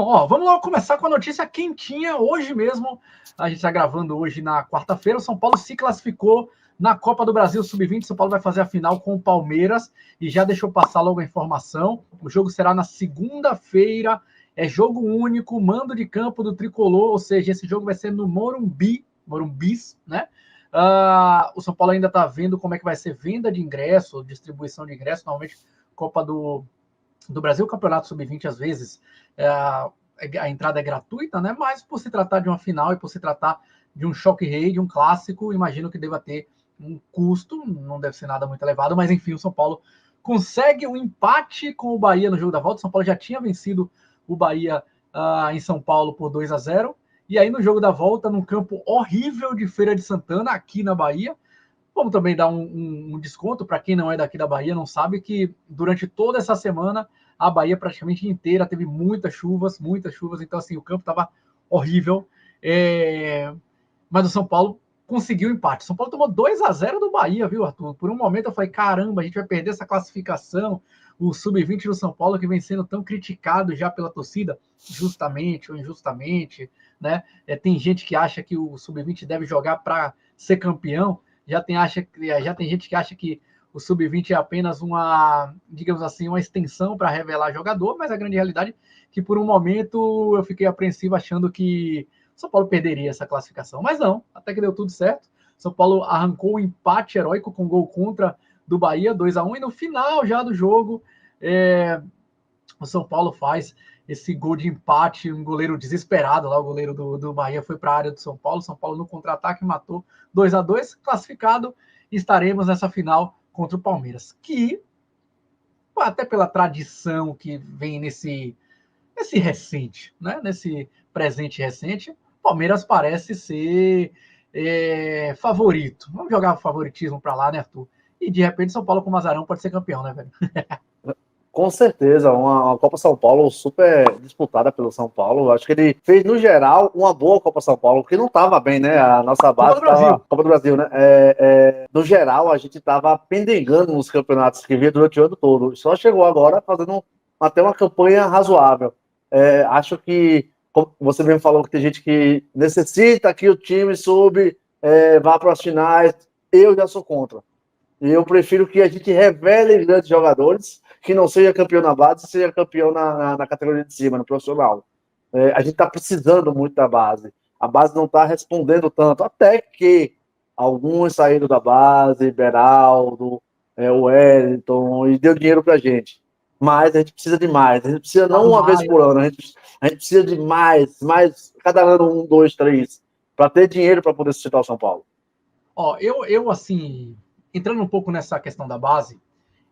ó, vamos logo começar com a notícia quentinha. Hoje mesmo, a gente está gravando hoje na quarta-feira, o São Paulo se classificou na Copa do Brasil Sub-20. São Paulo vai fazer a final com o Palmeiras e já deixou passar logo a informação. O jogo será na segunda-feira, é jogo único, mando de campo do Tricolor, ou seja, esse jogo vai ser no Morumbis, né? O São Paulo ainda está vendo como é que vai ser venda de ingresso, distribuição de ingresso. Normalmente, Copa do Brasil, Campeonato Sub-20, às vezes, a entrada é gratuita, né? Mas por se tratar de uma final e por se tratar de um choque rei, de um clássico, imagino que deva ter um custo, não deve ser nada muito elevado, mas enfim, o São Paulo consegue um empate com o Bahia no jogo da volta. O São Paulo já tinha vencido o Bahia em São Paulo por 2-0, e aí no jogo da volta, num campo horrível de Feira de Santana, aqui na Bahia. Vamos também dar um desconto para quem não é daqui da Bahia, não sabe que durante toda essa semana a Bahia praticamente inteira teve muitas chuvas, então assim, o campo estava horrível, mas o São Paulo conseguiu o empate. O São Paulo tomou 2-0 do Bahia, viu, Arthur? Por um momento eu falei, caramba, a gente vai perder essa classificação, o Sub-20 do São Paulo que vem sendo tão criticado já pela torcida, justamente ou injustamente, né? Tem gente que acha que o Sub-20 deve jogar para ser campeão, já tem gente que acha que o Sub-20 é apenas uma, digamos assim, uma extensão para revelar jogador, mas a grande realidade é que por um momento eu fiquei apreensivo achando que o São Paulo perderia essa classificação. Mas não, até que deu tudo certo. São Paulo arrancou um empate heróico com gol contra do Bahia, 2-1, e no final já do jogo, o São Paulo faz esse gol de empate, um goleiro desesperado lá, o goleiro do Bahia foi para a área do São Paulo no contra-ataque matou 2-2, classificado, e estaremos nessa final contra o Palmeiras, que, até pela tradição que vem nesse recente, né, nesse presente recente, o Palmeiras parece ser favorito. Vamos jogar o favoritismo para lá, né, Arthur? E de repente São Paulo com o Mazarão pode ser campeão, né, velho? Com certeza, uma Copa São Paulo super disputada pelo São Paulo. Acho que ele fez, no geral, uma boa Copa São Paulo, que não estava bem, né? A nossa base estava... Copa do Brasil, né? No geral, a gente estava pendengando nos campeonatos que via durante o ano todo. Só chegou agora fazendo até uma campanha razoável. Acho que, como você mesmo falou, que tem gente que necessita que o time vá para as finais. Eu já sou contra. Eu prefiro que a gente revele grandes jogadores, que não seja campeão na base, seja campeão na categoria de cima, no profissional. A gente está precisando muito da base. A base não está respondendo tanto, até que alguns saíram da base, Beraldo, o Wellington, e deu dinheiro para a gente. Mas a gente precisa de mais. A gente precisa não uma vez por ano, a gente precisa de mais, cada ano 1, 2, 3, para ter dinheiro para poder sustentar o São Paulo. Eu assim, entrando um pouco nessa questão da base,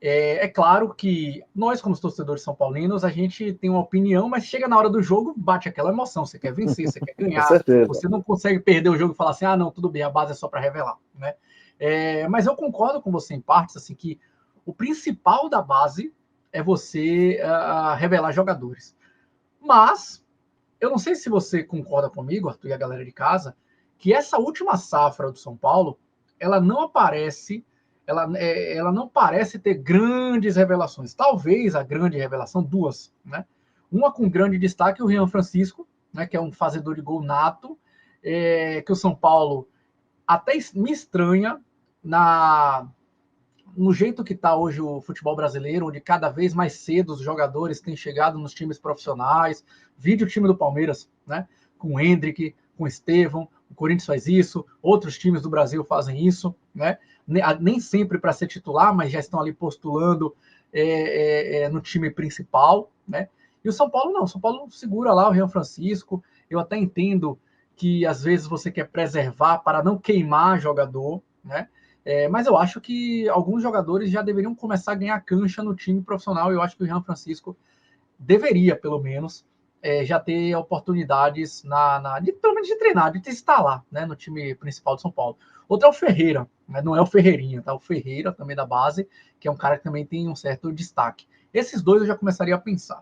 é claro que nós, como torcedores são paulinos, a gente tem uma opinião, mas chega na hora do jogo, bate aquela emoção, você quer vencer, você quer ganhar, você não consegue perder o jogo e falar assim, não, tudo bem, a base é só para revelar, né? Mas eu concordo com você em partes, assim, que o principal da base é você revelar jogadores. Mas, eu não sei se você concorda comigo, Arthur, e a galera de casa, que essa última safra do São Paulo, ela não parece ter grandes revelações. Talvez a grande revelação, duas, né? Uma com grande destaque, o Rian Francisco, né, que é um fazedor de gol nato, que o São Paulo até me estranha no jeito que está hoje o futebol brasileiro, onde cada vez mais cedo os jogadores têm chegado nos times profissionais. Vide o time do Palmeiras, né? Com o Hendrick, com o Estevão, o Corinthians faz isso, outros times do Brasil fazem isso, né? Nem sempre para ser titular, mas já estão ali postulando no time principal, né? E o São Paulo não, o São Paulo segura lá o Rian Francisco. Eu até entendo que às vezes você quer preservar para não queimar jogador, né? Mas eu acho que alguns jogadores já deveriam começar a ganhar cancha no time profissional. Eu acho que o Rian Francisco deveria, pelo menos, já ter oportunidades pelo menos de treinar, de estar lá, né, no time principal de São Paulo. Outro é o Ferreira, né, não é o Ferreirinha, tá? O Ferreira, também da base, que é um cara que também tem um certo destaque. Esses dois eu já começaria a pensar.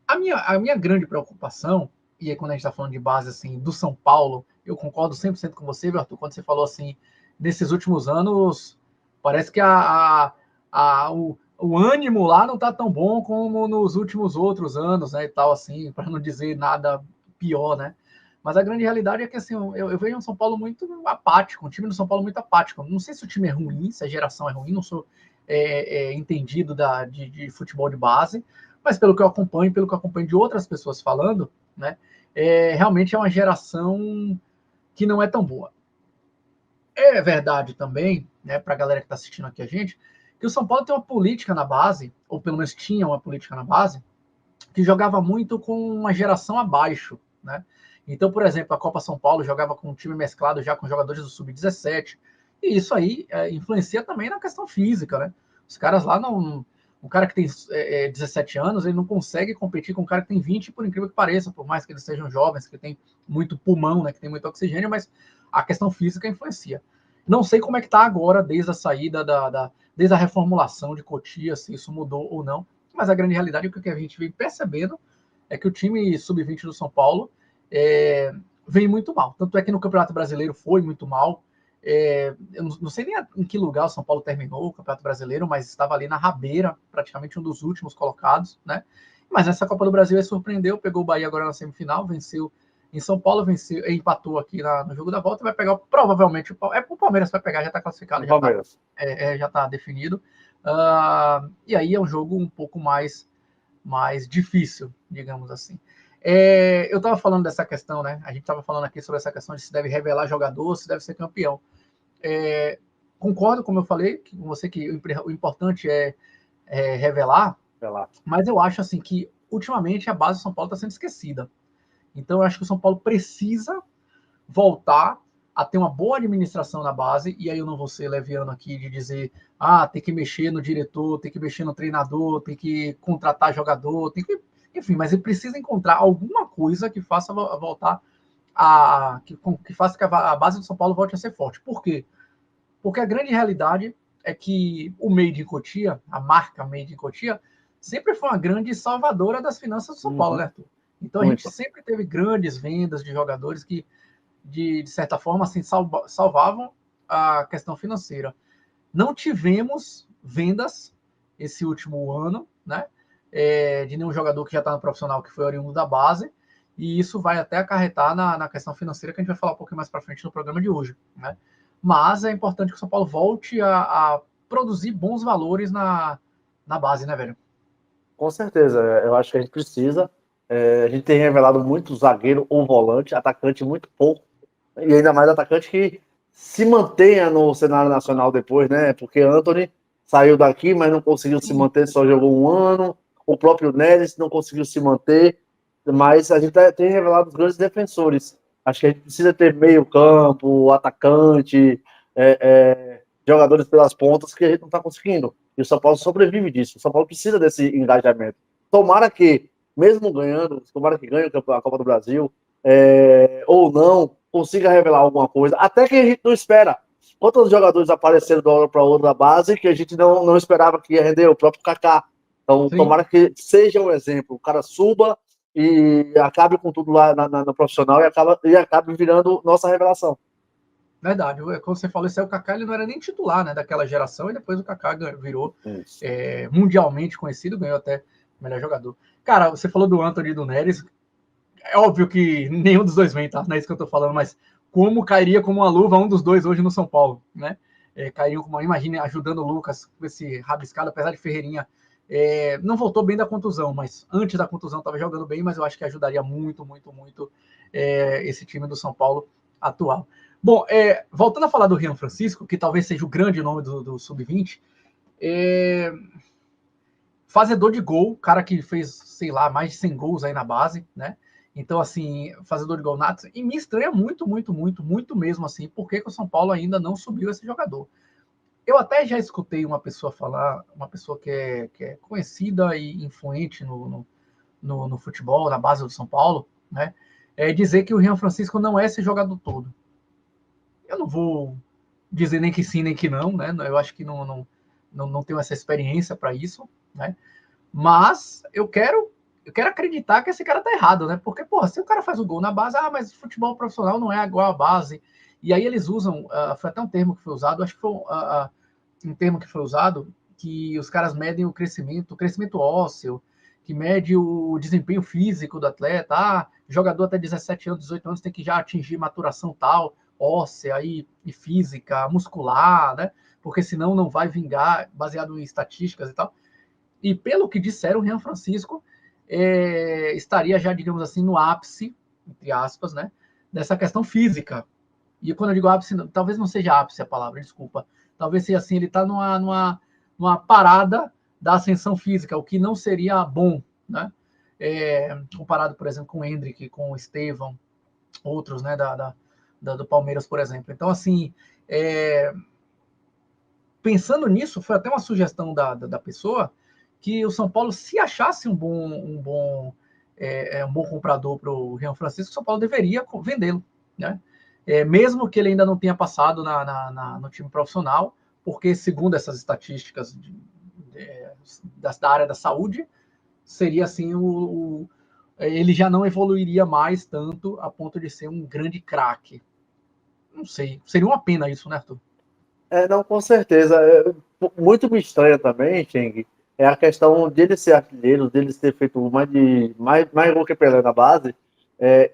A minha grande preocupação, e aí quando a gente está falando de base assim, do São Paulo, eu concordo 100% com você, Arthur, quando você falou assim, nesses últimos anos, parece que o ânimo lá não tá tão bom como nos últimos outros anos, né, e tal, assim, para não dizer nada pior, né? Mas a grande realidade é que, assim, eu vejo um São Paulo muito apático, um time do São Paulo muito apático. Não sei se o time é ruim, se a geração é ruim, não sou entendido de futebol de base, mas pelo que eu acompanho, pelo que eu acompanho de outras pessoas falando, né, realmente é uma geração que não é tão boa. É verdade também, né, para a galera que está assistindo aqui a gente, que o São Paulo tem uma política na base, ou pelo menos tinha uma política na base, que jogava muito com uma geração abaixo, né? Então, por exemplo, a Copa São Paulo jogava com um time mesclado já com jogadores do Sub-17, e isso aí influencia também na questão física, né? Os caras lá não. Um cara que tem 17 anos, ele não consegue competir com um cara que tem 20, por incrível que pareça, por mais que eles sejam jovens, que tem muito pulmão, né, que tem muito oxigênio, mas a questão física influencia. Não sei como é que tá agora, desde a saída desde a reformulação de Cotia, se isso mudou ou não, mas a grande realidade é que o que a gente vem percebendo é que o time sub-20 do São Paulo vem muito mal. Tanto é que no Campeonato Brasileiro foi muito mal. Eu não sei nem em que lugar o São Paulo terminou o Campeonato Brasileiro, mas estava ali na rabeira, praticamente um dos últimos colocados, né? Mas nessa Copa do Brasil ele surpreendeu, pegou o Bahia agora na semifinal, venceu em São Paulo, venceu, empatou aqui no jogo da volta, vai pegar provavelmente o Palmeiras vai pegar, já está classificado, já está definido. E aí é um jogo um pouco mais difícil, digamos assim. Eu estava falando dessa questão, né? A gente estava falando aqui sobre essa questão de se deve revelar jogador, se deve ser campeão. Concordo, como eu falei, com você que o importante é revelar, mas eu acho assim que ultimamente a base do São Paulo está sendo esquecida. Então eu acho que o São Paulo precisa voltar a ter uma boa administração na base, e aí eu não vou ser leviano aqui de dizer, tem que mexer no diretor, tem que mexer no treinador, tem que contratar jogador, tem que... Enfim, mas ele precisa encontrar alguma coisa que faça voltar que faça que a base do São Paulo volte a ser forte. Por quê? Porque a grande realidade é que o Made in Cotia, a marca Made in Cotia, sempre foi uma grande salvadora das finanças do São Paulo, né, Arthur? Então a gente sempre teve grandes vendas de jogadores que de certa forma, assim, salvavam a questão financeira. Não tivemos vendas esse último ano, né? De nenhum jogador que já está no profissional que foi oriundo da base, e isso vai até acarretar na questão financeira, que a gente vai falar um pouquinho mais para frente no programa de hoje, né? Mas é importante que o São Paulo volte a produzir bons valores na base, né, velho? Com certeza, eu acho que a gente precisa. A gente tem revelado muito zagueiro ou volante, atacante muito pouco, e ainda mais atacante que se mantenha no cenário nacional depois, né? Porque Antony saiu daqui, mas não conseguiu se manter, só jogou um ano. O próprio Neres não conseguiu se manter, mas a gente tem revelado os grandes defensores. Acho que a gente precisa ter meio campo, atacante, jogadores pelas pontas que a gente não está conseguindo. E o São Paulo sobrevive disso. O São Paulo precisa desse engajamento. Tomara que, mesmo ganhando, tomara que ganhe a Copa do Brasil, ou não, consiga revelar alguma coisa, até que a gente não espera. Quantos jogadores apareceram de uma hora para outra da base que a gente não esperava que ia render? O próprio Kaká. Então, sim, tomara que seja um exemplo. O cara suba e acabe com tudo lá no profissional e acabe virando nossa revelação. Verdade, como você falou, esse aí, o Kaká ele não era nem titular, né, daquela geração, e depois o Kaká virou mundialmente conhecido, ganhou até melhor jogador. Cara, você falou do Antony e do Neres, é óbvio que nenhum dos dois vem, tá? Não é isso que eu tô falando, mas como cairia como uma luva um dos dois hoje no São Paulo, né? Cairiam como, imagine, ajudando o Lucas com esse rabiscado, apesar de Ferreirinha não voltou bem da contusão, mas antes da contusão estava jogando bem, mas eu acho que ajudaria muito, muito, muito esse time do São Paulo atual. Bom, voltando a falar do Rian Francisco, que talvez seja o grande nome do Sub-20, fazedor de gol, cara que fez, sei lá, mais de 100 gols aí na base, né? Então, assim, fazedor de gol nato, e me estranha muito, muito, muito, muito mesmo, assim, por que o São Paulo ainda não subiu esse jogador. Eu até já escutei uma pessoa falar, uma pessoa que é conhecida e influente no futebol, na base do São Paulo, né? Dizer que o Rian Francisco não é esse jogador todo. Eu não vou dizer nem que sim, nem que não, né? Eu acho que não tenho essa experiência para isso, né? Mas eu quero acreditar que esse cara tá errado, né? Porque, porra, se o cara faz o gol na base, mas futebol profissional não é igual à base. E aí eles usam, foi até um termo que foi usado, acho que foi um termo que foi usado, que os caras medem o crescimento ósseo, que mede o desempenho físico do atleta. Jogador até 17 anos, 18 anos tem que já atingir maturação tal, óssea e física, muscular, né? Porque senão não vai vingar, baseado em estatísticas e tal. E pelo que disseram, o Rian Francisco estaria já, digamos assim, no ápice, entre aspas, né? Dessa questão física. E quando eu digo ápice, talvez não seja ápice a palavra, desculpa. Talvez seja assim, ele está numa parada da ascensão física, o que não seria bom, né? Comparado, por exemplo, com o Endrick, com o Estevão, outros, né, do Palmeiras, por exemplo. Então, assim, pensando nisso, foi até uma sugestão da pessoa que o São Paulo, se achasse um bom comprador para o Rian Francisco, o São Paulo deveria vendê-lo, né? Mesmo que ele ainda não tenha passado no time profissional, porque, segundo essas estatísticas da área da saúde, seria assim, ele já não evoluiria mais tanto a ponto de ser um grande craque. Não sei, seria uma pena isso, né, Arthur? Não, com certeza. Muito me estranha também, Cheng, é a questão dele ser artilheiro, dele ter feito mais gol que Pelé na base,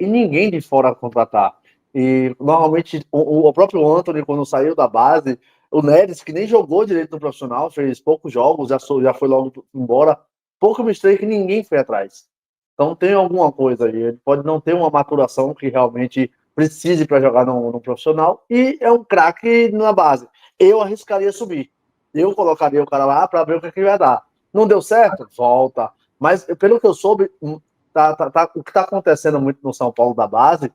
e ninguém de fora contratar. E normalmente o próprio Antony, quando saiu da base, o Neres, que nem jogou direito no profissional, fez poucos jogos, já foi logo embora. Pouco me estranha que ninguém foi atrás. Então tem alguma coisa aí. Ele pode não ter uma maturação que realmente precise para jogar no profissional, e é um craque na base. Eu arriscaria subir. Eu colocaria o cara lá para ver o que vai dar. Não deu certo? Volta. Mas, pelo que eu soube, o que está acontecendo muito no São Paulo da base,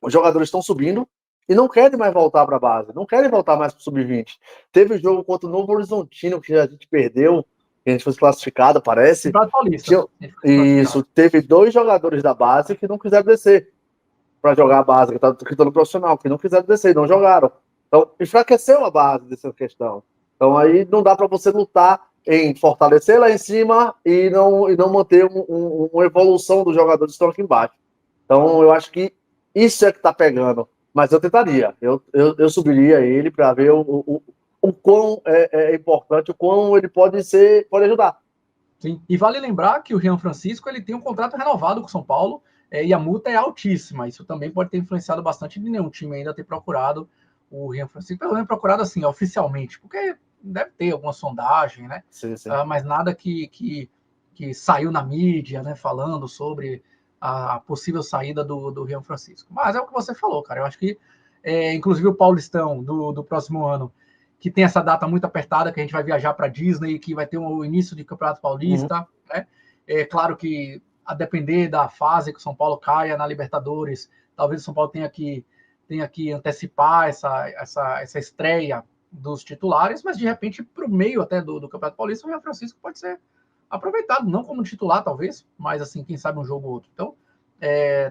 os jogadores estão subindo e não querem mais voltar para a base. Não querem voltar mais para o sub-20. Teve o jogo contra o Novo Horizontino, que a gente perdeu, que a gente foi classificado, parece. Paulista. Isso. Teve 2 jogadores da base que não quiseram descer para jogar a base, que estão no profissional, que não quiseram descer, não jogaram. Então, enfraqueceu a base dessa questão. Então, aí não dá para você lutar em fortalecer lá em cima e não manter uma evolução dos jogadores que estão aqui embaixo. Então, eu acho que isso é que está pegando. Mas eu tentaria. Eu subiria ele para ver o quão é importante, o quão ele pode ajudar. Sim. E vale lembrar que o Rian Francisco ele tem um contrato renovado com o São Paulo, e a multa é altíssima. Isso também pode ter influenciado bastante de nenhum time ainda ter procurado o Rian Francisco, pelo menos procurado assim, oficialmente, porque deve ter alguma sondagem, né? Sim. Mas nada que saiu na mídia, né, falando sobre a possível saída do Rian Francisco. Mas é o que você falou, cara. Eu acho que, inclusive, o Paulistão do próximo ano, que tem essa data muito apertada, que a gente vai viajar para Disney, que vai ter o início de Campeonato Paulista, né? É claro que, a depender da fase que o São Paulo caia na Libertadores, talvez o São Paulo tenha que antecipar essa estreia dos titulares, mas de repente, para o meio até do Campeonato Paulista, o Rian Francisco pode ser aproveitado, não como titular, talvez, mas assim, quem sabe um jogo ou outro. Então,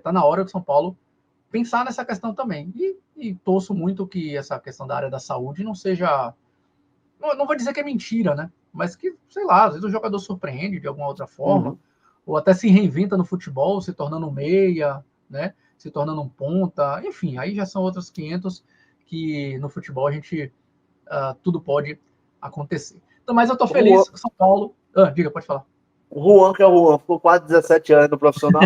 tá na hora do São Paulo pensar nessa questão também. E torço muito que essa questão da área da saúde não seja. Não vou dizer que é mentira, né? Mas que, sei lá, às vezes o jogador surpreende de alguma outra forma, ou até se reinventa no futebol, se tornando um meia, né? Se tornando um ponta, enfim, aí já são outros 500 que no futebol a gente tudo pode acontecer. Então, mas eu tô feliz com o São Paulo. Diga, pode falar. O Juan, que é o Juan, ficou quase 17 anos no profissional.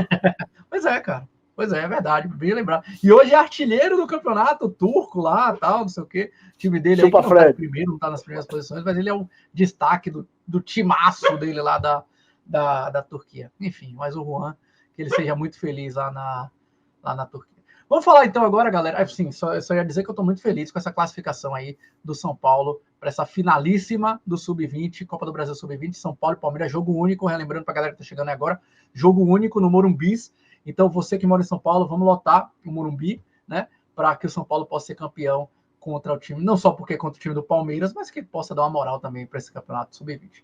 Pois é, cara. Pois é verdade, bem lembrar. E hoje é artilheiro do campeonato turco lá, tal, não sei o quê. O time dele Chupa aí, que não tá primeiro, não tá nas primeiras posições, mas ele é um destaque do timaço dele lá da Turquia. Enfim, mas o Juan, que ele seja muito feliz lá na Turquia. Vamos falar então agora, galera. Sim, só ia dizer que eu estou muito feliz com essa classificação aí do São Paulo para essa finalíssima do Sub-20, Copa do Brasil Sub-20, São Paulo e Palmeiras, jogo único, relembrando para a galera que está chegando agora, jogo único no Morumbi. Então, você que mora em São Paulo, vamos lotar o Morumbi, né? Para que o São Paulo possa ser campeão contra o time, não só porque é contra o time do Palmeiras, mas que possa dar uma moral também para esse campeonato Sub-20.